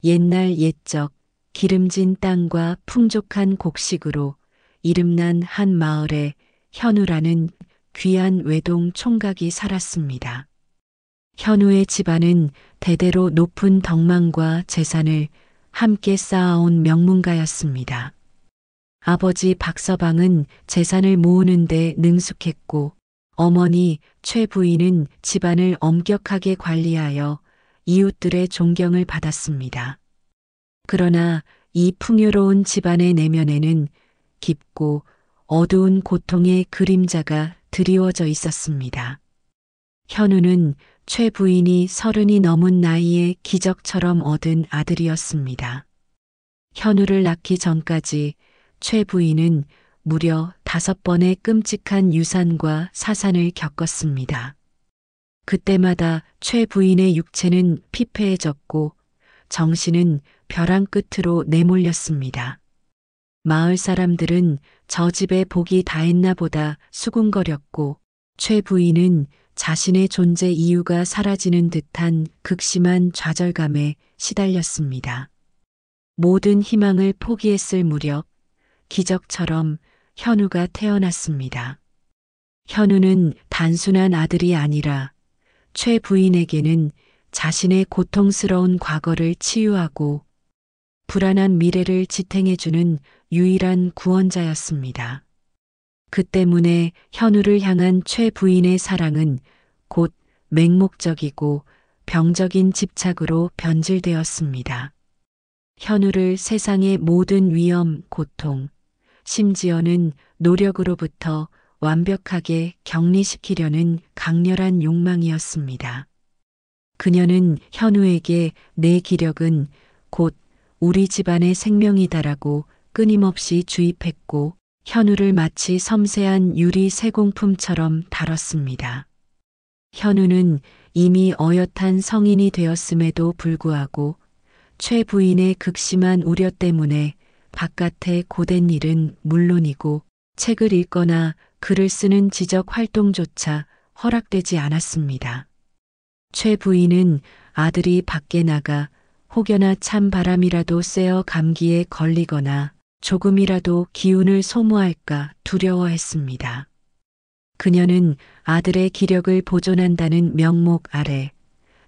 옛날 옛적 기름진 땅과 풍족한 곡식으로 이름난 한 마을에 현우라는 귀한 외동 총각이 살았습니다. 현우의 집안은 대대로 높은 덕망과 재산을 함께 쌓아온 명문가였습니다. 아버지 박서방은 재산을 모으는 데 능숙했고 어머니 최 부인은 집안을 엄격하게 관리하여 이웃들의 존경을 받았습니다. 그러나 이 풍요로운 집안의 내면에는 깊고 어두운 고통의 그림자가 드리워져 있었습니다. 현우는 최 부인이 30이 넘은 나이에 기적처럼 얻은 아들이었습니다. 현우를 낳기 전까지 최 부인은 무려 5번의 끔찍한 유산과 사산을 겪었습니다. 그때마다 최 부인의 육체는 피폐해졌고 정신은 벼랑 끝으로 내몰렸습니다. 마을 사람들은 저 집에 복이 다했나 보다 수군거렸고 최 부인은 자신의 존재 이유가 사라지는 듯한 극심한 좌절감에 시달렸습니다. 모든 희망을 포기했을 무렵 기적처럼 현우가 태어났습니다. 현우는 단순한 아들이 아니라 최 부인에게는 자신의 고통스러운 과거를 치유하고 불안한 미래를 지탱해주는 유일한 구원자였습니다. 그 때문에 현우를 향한 최 부인의 사랑은 곧 맹목적이고 병적인 집착으로 변질되었습니다. 현우를 세상의 모든 위험, 고통, 심지어는 노력으로부터 완벽하게 격리시키려는 강렬한 욕망이었습니다. 그녀는 현우에게 내 기력은 곧 우리 집안의 생명이다라고 끊임없이 주입했고 현우를 마치 섬세한 유리 세공품처럼 다뤘습니다. 현우는 이미 어엿한 성인이 되었음에도 불구하고 최 부인의 극심한 우려 때문에 바깥의 고된 일은 물론이고 책을 읽거나 글을 쓰는 지적 활동조차 허락되지 않았습니다. 최 부인은 아들이 밖에 나가 혹여나 찬 바람이라도 쐬어 감기에 걸리거나 조금이라도 기운을 소모할까 두려워했습니다. 그녀는 아들의 기력을 보존한다는 명목 아래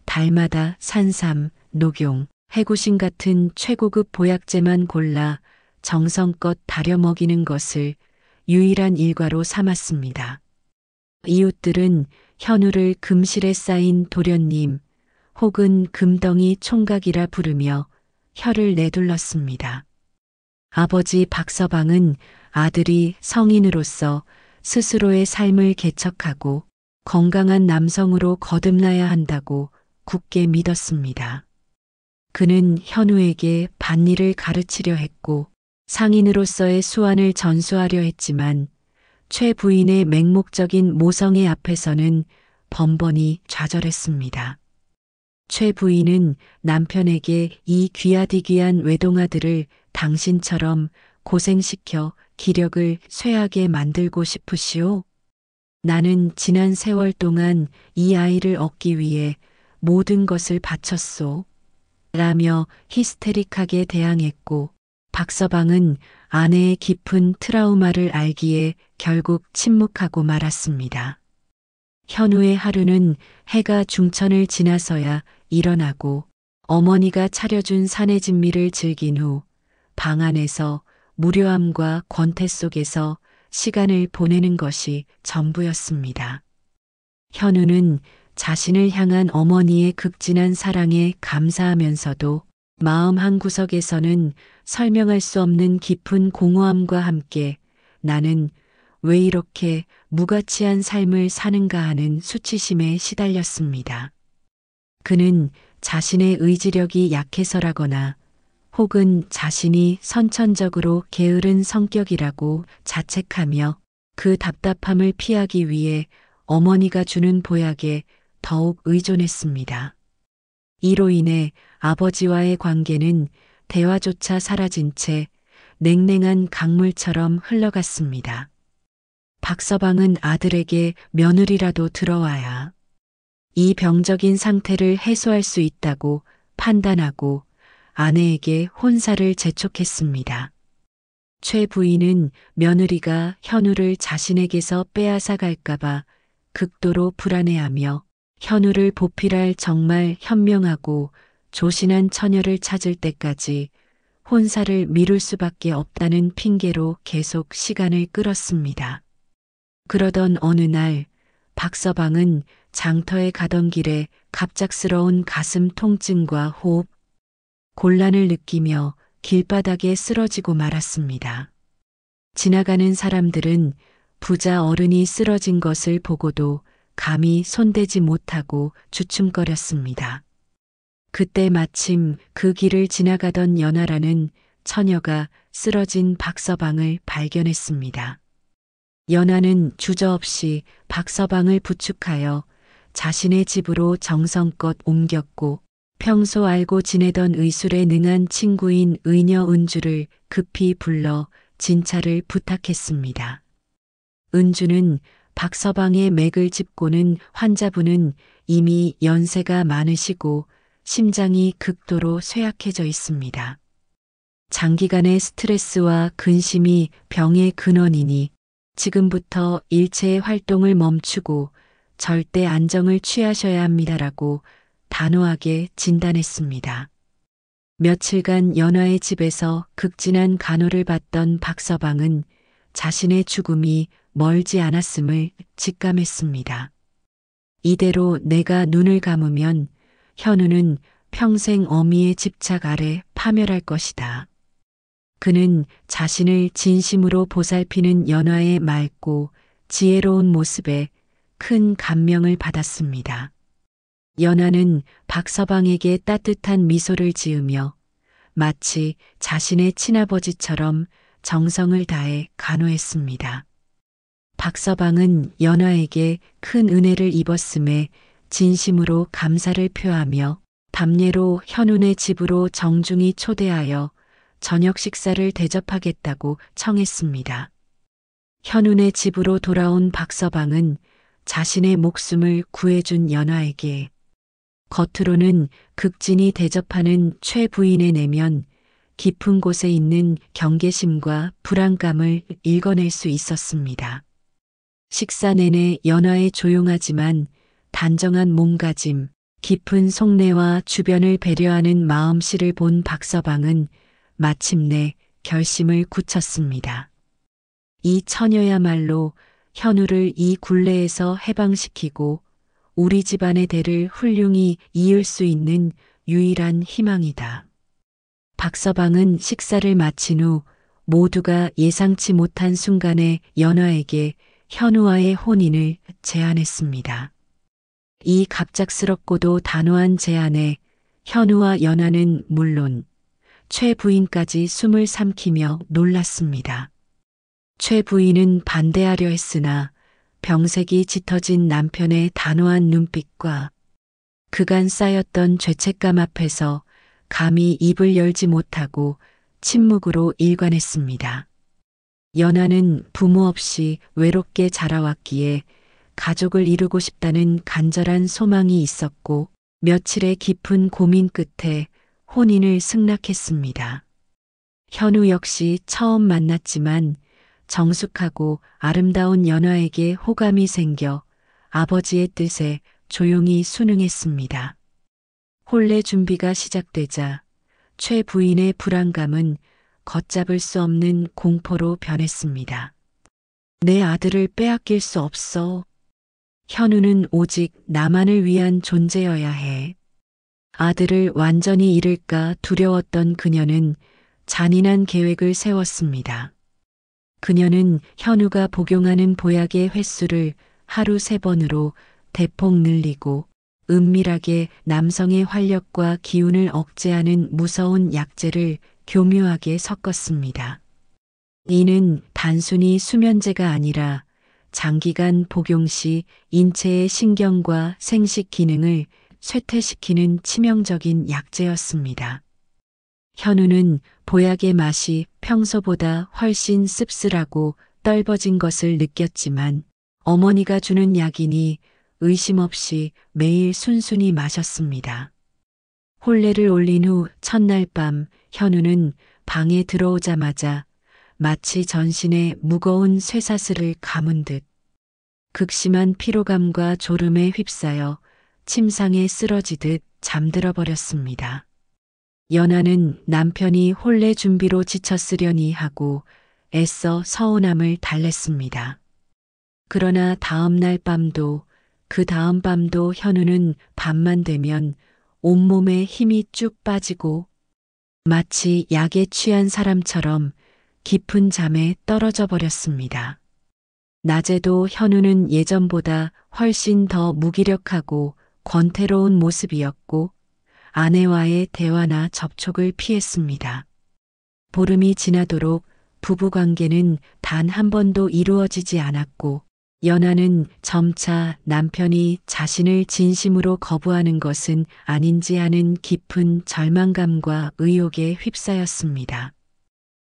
달마다 산삼, 녹용, 해구신 같은 최고급 보약제만 골라 정성껏 다려 먹이는 것을 유일한 일과로 삼았습니다. 이웃들은 현우를 금실에 쌓인 도련님 혹은 금덩이 총각이라 부르며 혀를 내둘렀습니다. 아버지 박서방은 아들이 성인으로서 스스로의 삶을 개척하고 건강한 남성으로 거듭나야 한다고 굳게 믿었습니다. 그는 현우에게 밭일을 가르치려 했고 상인으로서의 수완을 전수하려 했지만 최 부인의 맹목적인 모성애 앞에서는 번번이 좌절했습니다. 최 부인은 남편에게 이 귀하디귀한 외동아들을 당신처럼 고생시켜 기력을 쇠하게 만들고 싶으시오? 나는 지난 세월 동안 이 아이를 얻기 위해 모든 것을 바쳤소. 라며 히스테릭하게 대항했고 박서방은 아내의 깊은 트라우마를 알기에 결국 침묵하고 말았습니다. 현우의 하루는 해가 중천을 지나서야 일어나고 어머니가 차려준 사내진미를 즐긴 후 방 안에서 무료함과 권태 속에서 시간을 보내는 것이 전부였습니다. 현우는 자신을 향한 어머니의 극진한 사랑에 감사하면서도 마음 한구석에서는 설명할 수 없는 깊은 공허함과 함께 나는 왜 이렇게 무가치한 삶을 사는가 하는 수치심에 시달렸습니다. 그는 자신의 의지력이 약해서라거나 혹은 자신이 선천적으로 게으른 성격이라고 자책하며 그 답답함을 피하기 위해 어머니가 주는 보약에 더욱 의존했습니다. 이로 인해 아버지와의 관계는 대화조차 사라진 채 냉랭한 강물처럼 흘러갔습니다. 박서방은 아들에게 며느리라도 들어와야 이 병적인 상태를 해소할 수 있다고 판단하고 아내에게 혼사를 재촉했습니다. 최 부인은 며느리가 현우를 자신에게서 빼앗아 갈까봐 극도로 불안해하며 현우를 보필할 정말 현명하고 조신한 처녀를 찾을 때까지 혼사를 미룰 수밖에 없다는 핑계로 계속 시간을 끌었습니다. 그러던 어느 날 박서방은 장터에 가던 길에 갑작스러운 가슴 통증과 호흡 곤란을 느끼며 길바닥에 쓰러지고 말았습니다. 지나가는 사람들은 부자 어른이 쓰러진 것을 보고도 감히 손대지 못하고 주춤거렸습니다. 그때 마침 그 길을 지나가던 연하라는 처녀가 쓰러진 박서방을 발견했습니다. 연하는 주저없이 박서방을 부축하여 자신의 집으로 정성껏 옮겼고 평소 알고 지내던 의술에 능한 친구인 의녀 은주를 급히 불러 진찰을 부탁했습니다. 은주는 박서방의 맥을 짚고는 환자분은 이미 연세가 많으시고 심장이 극도로 쇠약해져 있습니다. 장기간의 스트레스와 근심이 병의 근원이니 지금부터 일체의 활동을 멈추고 절대 안정을 취하셔야 합니다라고 단호하게 진단했습니다. 며칠간 연하의 집에서 극진한 간호를 받던 박서방은 자신의 죽음이 멀지 않았음을 직감했습니다. 이대로 내가 눈을 감으면 현우는 평생 어미의 집착 아래 파멸할 것이다. 그는 자신을 진심으로 보살피는 연하의 맑고 지혜로운 모습에 큰 감명을 받았습니다. 연하는 박서방에게 따뜻한 미소를 지으며 마치 자신의 친아버지처럼 정성을 다해 간호했습니다. 박서방은 연하에게 큰 은혜를 입었음에 진심으로 감사를 표하며 밤예로 현운의 집으로 정중히 초대하여 저녁 식사를 대접하겠다고 청했습니다. 현운의 집으로 돌아온 박서방은 자신의 목숨을 구해준 연하에게 겉으로는 극진히 대접하는 최 부인의 내면 깊은 곳에 있는 경계심과 불안감을 읽어낼 수 있었습니다. 식사 내내 연하의 조용하지만 단정한 몸가짐, 깊은 속내와 주변을 배려하는 마음씨를 본 박서방은 마침내 결심을 굳혔습니다. 이 처녀야말로 현우를 이 굴레에서 해방시키고 우리 집안의 대를 훌륭히 이을 수 있는 유일한 희망이다. 박서방은 식사를 마친 후 모두가 예상치 못한 순간에 연하에게 현우와의 혼인을 제안했습니다. 이 갑작스럽고도 단호한 제안에 현우와 연하는 물론 최 부인까지 숨을 삼키며 놀랐습니다. 최 부인은 반대하려 했으나 병색이 짙어진 남편의 단호한 눈빛과 그간 쌓였던 죄책감 앞에서 감히 입을 열지 못하고 침묵으로 일관했습니다. 연하는 부모 없이 외롭게 자라왔기에 가족을 이루고 싶다는 간절한 소망이 있었고 며칠의 깊은 고민 끝에 혼인을 승낙했습니다. 현우 역시 처음 만났지만 정숙하고 아름다운 연하에게 호감이 생겨 아버지의 뜻에 조용히 순응했습니다. 혼례 준비가 시작되자 최 부인의 불안감은 걷잡을 수 없는 공포로 변했습니다. 내 아들을 빼앗길 수 없어. 현우는 오직 나만을 위한 존재여야 해. 아들을 완전히 잃을까 두려웠던 그녀는 잔인한 계획을 세웠습니다. 그녀는 현우가 복용하는 보약의 횟수를 하루 3번으로 대폭 늘리고 은밀하게 남성의 활력과 기운을 억제하는 무서운 약재를 교묘하게 섞었습니다. 이는 단순히 수면제가 아니라 장기간 복용 시 인체의 신경과 생식 기능을 쇠퇴시키는 치명적인 약재였습니다. 현우는 보약의 맛이 평소보다 훨씬 씁쓸하고 떫어진 것을 느꼈지만 어머니가 주는 약이니 의심 없이 매일 순순히 마셨습니다. 혼례를 올린 후 첫날 밤 현우는 방에 들어오자마자 마치 전신에 무거운 쇠사슬을 감은 듯 극심한 피로감과 졸음에 휩싸여 침상에 쓰러지듯 잠들어 버렸습니다. 연하는 남편이 혼례 준비로 지쳤으려니 하고 애써 서운함을 달랬습니다. 그러나 다음 날 밤도 그 다음 밤도 현우는 밤만 되면 온몸에 힘이 쭉 빠지고 마치 약에 취한 사람처럼 깊은 잠에 떨어져 버렸습니다. 낮에도 현우는 예전보다 훨씬 더 무기력하고 권태로운 모습이었고 아내와의 대화나 접촉을 피했습니다. 보름이 지나도록 부부관계는 단 한 번도 이루어지지 않았고 연하는 점차 남편이 자신을 진심으로 거부하는 것은 아닌지 하는 깊은 절망감과 의욕에 휩싸였습니다.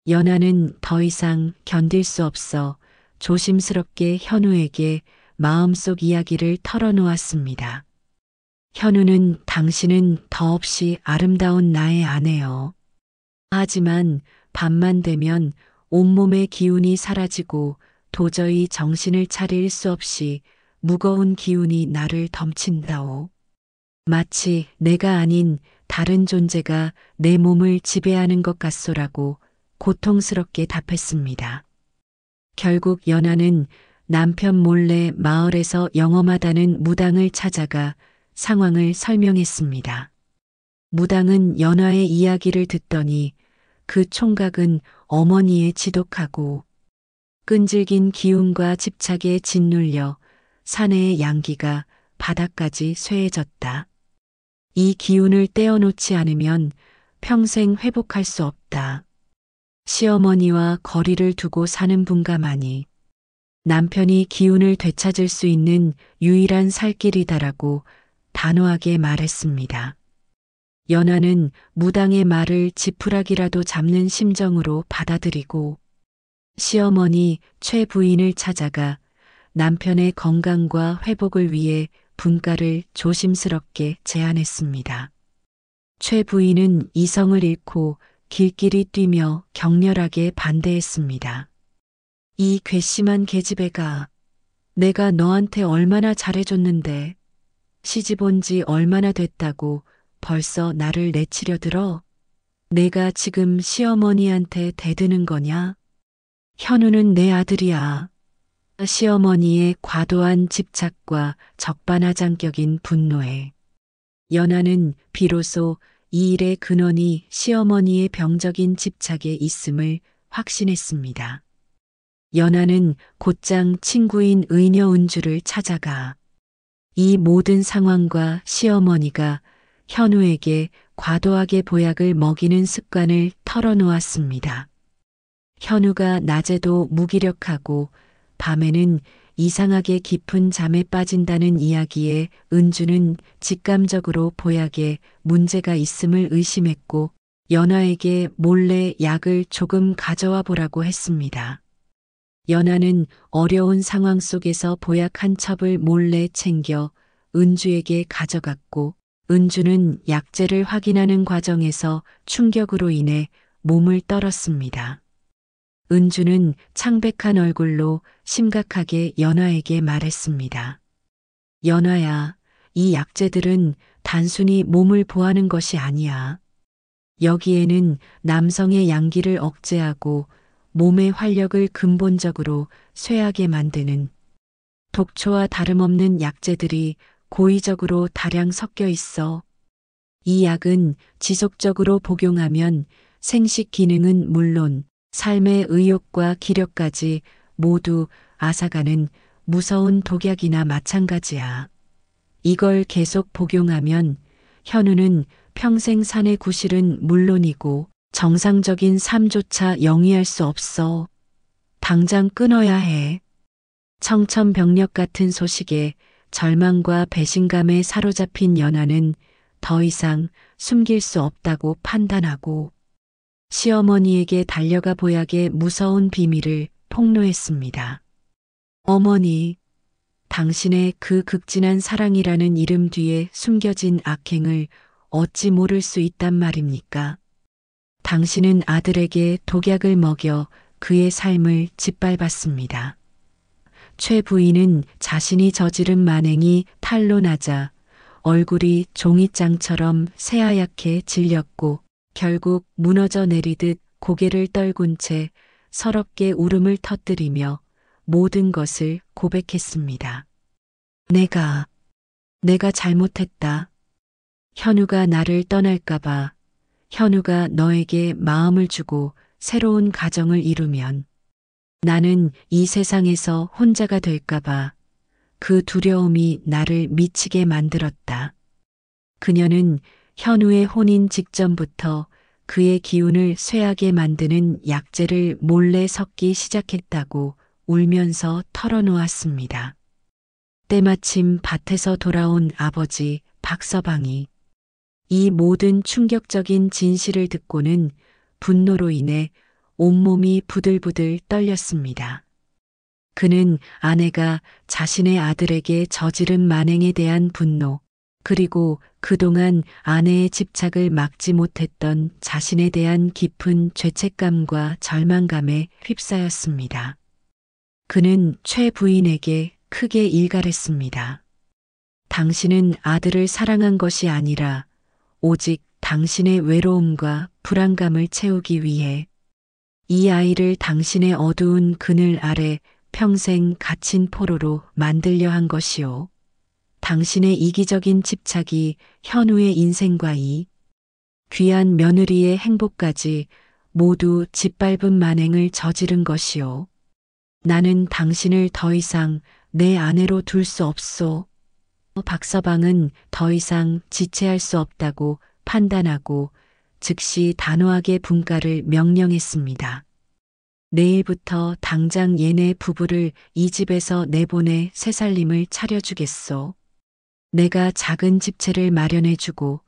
연하는 더 이상 견딜 수 없어 조심스럽게 현우에게 마음속 이야기를 털어놓았습니다. 현우는 당신은 더없이 아름다운 나의 아내여. 하지만 밤만 되면 온몸의 기운이 사라지고 도저히 정신을 차릴 수 없이 무거운 기운이 나를 덮친다오. 마치 내가 아닌 다른 존재가 내 몸을 지배하는 것 같소라고 고통스럽게 답했습니다. 결국 연하는 남편 몰래 마을에서 영험하다는 무당을 찾아가 상황을 설명했습니다. 무당은 연하의 이야기를 듣더니 그 총각은 어머니의 지독하고 끈질긴 기운과 집착에 짓눌려 사내의 양기가 바닥까지 쇠해졌다. 이 기운을 떼어놓지 않으면 평생 회복할 수 없다. 시어머니와 거리를 두고 사는 분가마니 남편이 기운을 되찾을 수 있는 유일한 살 길이다라고 단호하게 말했습니다. 연하는 무당의 말을 지푸라기라도 잡는 심정으로 받아들이고 시어머니 최 부인을 찾아가 남편의 건강과 회복을 위해 분가를 조심스럽게 제안했습니다. 최 부인은 이성을 잃고 길길이 뛰며 격렬하게 반대했습니다. 이 괘씸한 계집애가 내가 너한테 얼마나 잘해줬는데 시집 온 지 얼마나 됐다고 벌써 나를 내치려 들어? 내가 지금 시어머니한테 대드는 거냐? 현우는 내 아들이야. 시어머니의 과도한 집착과 적반하장격인 분노에 연하는 비로소 이 일의 근원이 시어머니의 병적인 집착에 있음을 확신했습니다. 연하는 곧장 친구인 의녀 은주를 찾아가 이 모든 상황과 시어머니가 현우에게 과도하게 보약을 먹이는 습관을 털어놓았습니다. 현우가 낮에도 무기력하고 밤에는 이상하게 깊은 잠에 빠진다는 이야기에 은주는 직감적으로 보약에 문제가 있음을 의심했고 연하에게 몰래 약을 조금 가져와 보라고 했습니다. 연하는 어려운 상황 속에서 보약 한 첩을 몰래 챙겨 은주에게 가져갔고 은주는 약재를 확인하는 과정에서 충격으로 인해 몸을 떨었습니다. 은주는 창백한 얼굴로 심각하게 연하에게 말했습니다. 연하야, 이 약재들은 단순히 몸을 보하는 것이 아니야. 여기에는 남성의 양기를 억제하고 몸의 활력을 근본적으로 쇠하게 만드는 독초와 다름없는 약재들이 고의적으로 다량 섞여 있어. 이 약은 지속적으로 복용하면 생식 기능은 물론 삶의 의욕과 기력까지 모두 앗아가는 무서운 독약이나 마찬가지야. 이걸 계속 복용하면 현우는 평생 사내 구실은 물론이고 정상적인 삶조차 영위할 수 없어. 당장 끊어야 해. 청천벽력 같은 소식에 절망과 배신감에 사로잡힌 연하는 더 이상 숨길 수 없다고 판단하고 시어머니에게 달려가 보약의 무서운 비밀을 폭로했습니다. 어머니, 당신의 그 극진한 사랑이라는 이름 뒤에 숨겨진 악행을 어찌 모를 수 있단 말입니까? 당신은 아들에게 독약을 먹여 그의 삶을 짓밟았습니다. 최 부인은 자신이 저지른 만행이 탄로나자 얼굴이 종이장처럼 새하얗게 질렸고 결국 무너져 내리듯 고개를 떨군 채 서럽게 울음을 터뜨리며 모든 것을 고백했습니다. 내가 잘못했다. 현우가 나를 떠날까봐, 현우가 너에게 마음을 주고 새로운 가정을 이루면 나는 이 세상에서 혼자가 될까봐 그 두려움이 나를 미치게 만들었다. 그녀는 현우의 혼인 직전부터 그의 기운을 쇠하게 만드는 약재를 몰래 섞기 시작했다고 울면서 털어놓았습니다. 때마침 밭에서 돌아온 아버지 박서방이 이 모든 충격적인 진실을 듣고는 분노로 인해 온몸이 부들부들 떨렸습니다. 그는 아내가 자신의 아들에게 저지른 만행에 대한 분노, 그리고 그동안 아내의 집착을 막지 못했던 자신에 대한 깊은 죄책감과 절망감에 휩싸였습니다. 그는 최 부인에게 크게 일갈했습니다. 당신은 아들을 사랑한 것이 아니라 오직 당신의 외로움과 불안감을 채우기 위해 이 아이를 당신의 어두운 그늘 아래 평생 갇힌 포로로 만들려 한 것이오. 당신의 이기적인 집착이 현우의 인생과 이 귀한 며느리의 행복까지 모두 짓밟은 만행을 저지른 것이오. 나는 당신을 더 이상 내 아내로 둘 수 없소. 박서방은 더 이상 지체할 수 없다고 판단하고 즉시 단호하게 분가를 명령했습니다. 내일부터 당장 얘네 부부를 이 집에서 내보내 새살림을 차려주겠소. 내가 작은 집채를 마련해주고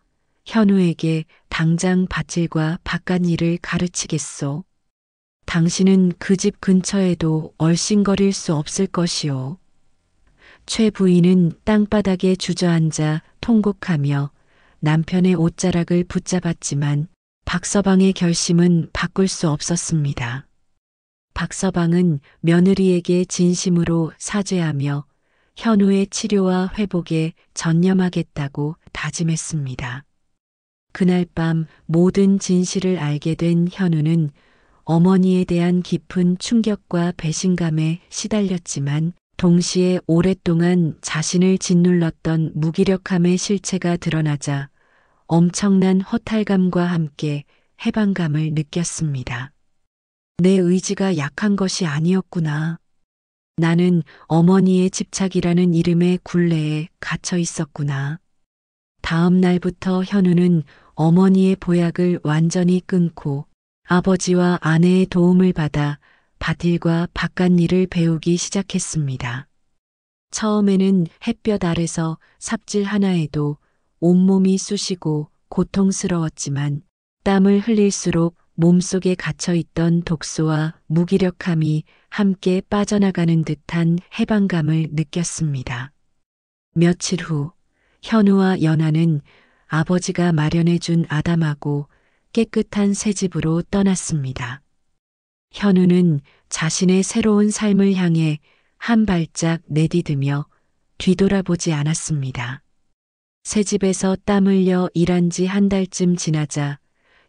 현우에게 당장 밭일과 바깥일을 가르치겠소. 당신은 그 집 근처에도 얼씬거릴 수 없을 것이오. 최 부인은 땅바닥에 주저앉아 통곡하며 남편의 옷자락을 붙잡았지만 박서방의 결심은 바꿀 수 없었습니다. 박서방은 며느리에게 진심으로 사죄하며 현우의 치료와 회복에 전념하겠다고 다짐했습니다. 그날 밤 모든 진실을 알게 된 현우는 어머니에 대한 깊은 충격과 배신감에 시달렸지만 동시에 오랫동안 자신을 짓눌렀던 무기력함의 실체가 드러나자 엄청난 허탈감과 함께 해방감을 느꼈습니다. 내 의지가 약한 것이 아니었구나. 나는 어머니의 집착이라는 이름의 굴레에 갇혀 있었구나. 다음 날부터 현우는 어머니의 보약을 완전히 끊고 아버지와 아내의 도움을 받아 밭일과 바깥일을 배우기 시작했습니다. 처음에는 햇볕 아래서 삽질 하나에도 온몸이 쑤시고 고통스러웠지만 땀을 흘릴수록 몸속에 갇혀있던 독소와 무기력함이 함께 빠져나가는 듯한 해방감을 느꼈습니다. 며칠 후 현우와 연아는 아버지가 마련해준 아담하고 깨끗한 새 집으로 떠났습니다. 현우는 자신의 새로운 삶을 향해 한 발짝 내디디며 뒤돌아보지 않았습니다. 새 집에서 땀 흘려 일한 지 한 달쯤 지나자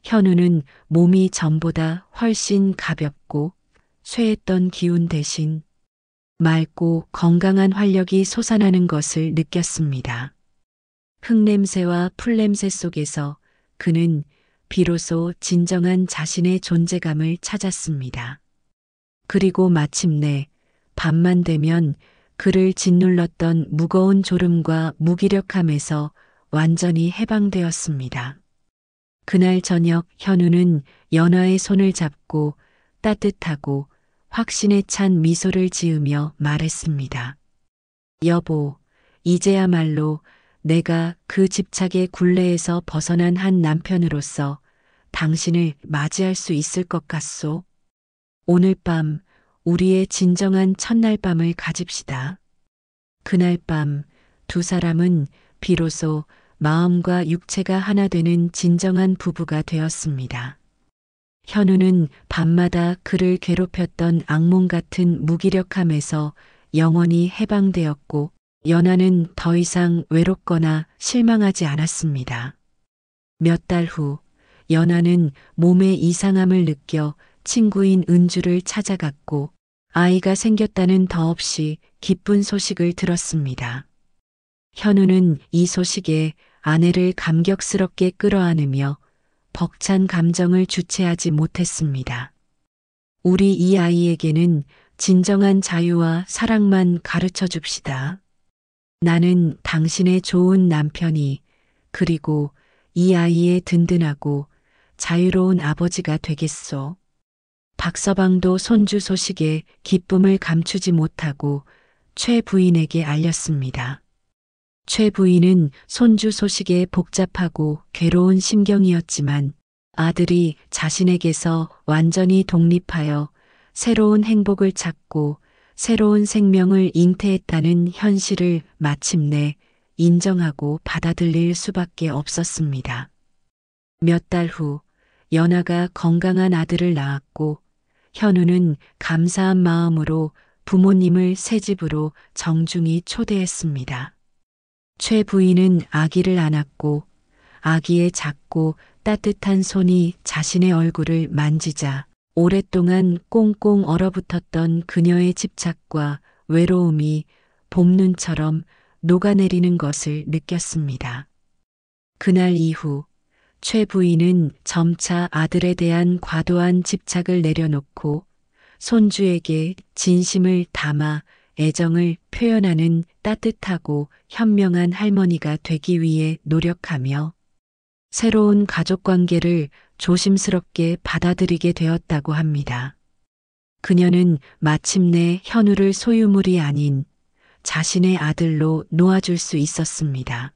현우는 몸이 전보다 훨씬 가볍고 쇠했던 기운 대신 맑고 건강한 활력이 솟아나는 것을 느꼈습니다. 흙냄새와 풀냄새 속에서 그는 비로소 진정한 자신의 존재감을 찾았습니다. 그리고 마침내 밤만 되면 그를 짓눌렀던 무거운 졸음과 무기력함에서 완전히 해방되었습니다. 그날 저녁 현우는 연아의 손을 잡고 따뜻하고 확신에 찬 미소를 지으며 말했습니다. 여보, 이제야말로 내가 그 집착의 굴레에서 벗어난 한 남편으로서 당신을 맞이할 수 있을 것 같소. 오늘 밤 우리의 진정한 첫날 밤을 가집시다. 그날 밤 두 사람은 비로소 마음과 육체가 하나 되는 진정한 부부가 되었습니다. 현우는 밤마다 그를 괴롭혔던 악몽 같은 무기력함에서 영원히 해방되었고, 연아는 더 이상 외롭거나 실망하지 않았습니다. 몇 달 후, 연아는 몸의 이상함을 느껴 친구인 은주를 찾아갔고, 아이가 생겼다는 더없이 기쁜 소식을 들었습니다. 현우는 이 소식에 아내를 감격스럽게 끌어안으며 벅찬 감정을 주체하지 못했습니다. 우리 이 아이에게는 진정한 자유와 사랑만 가르쳐 줍시다. 나는 당신의 좋은 남편이, 그리고 이 아이의 든든하고 자유로운 아버지가 되겠소. 박서방도 손주 소식에 기쁨을 감추지 못하고 최 부인에게 알렸습니다. 최 부인은 손주 소식에 복잡하고 괴로운 심경이었지만, 아들이 자신에게서 완전히 독립하여 새로운 행복을 찾고 새로운 생명을 잉태했다는 현실을 마침내 인정하고 받아들일 수밖에 없었습니다. 몇 달 후, 연아가 건강한 아들을 낳았고, 현우는 감사한 마음으로 부모님을 새 집으로 정중히 초대했습니다. 최 부인은 아기를 안았고, 아기의 작고 따뜻한 손이 자신의 얼굴을 만지자 오랫동안 꽁꽁 얼어붙었던 그녀의 집착과 외로움이 봄눈처럼 녹아내리는 것을 느꼈습니다. 그날 이후 최 부인은 점차 아들에 대한 과도한 집착을 내려놓고 손주에게 진심을 담아 애정을 표현하는 따뜻하고 현명한 할머니가 되기 위해 노력하며 새로운 가족 관계를 조심스럽게 받아들이게 되었다고 합니다. 그녀는 마침내 현우를 소유물이 아닌 자신의 아들로 놓아줄 수 있었습니다.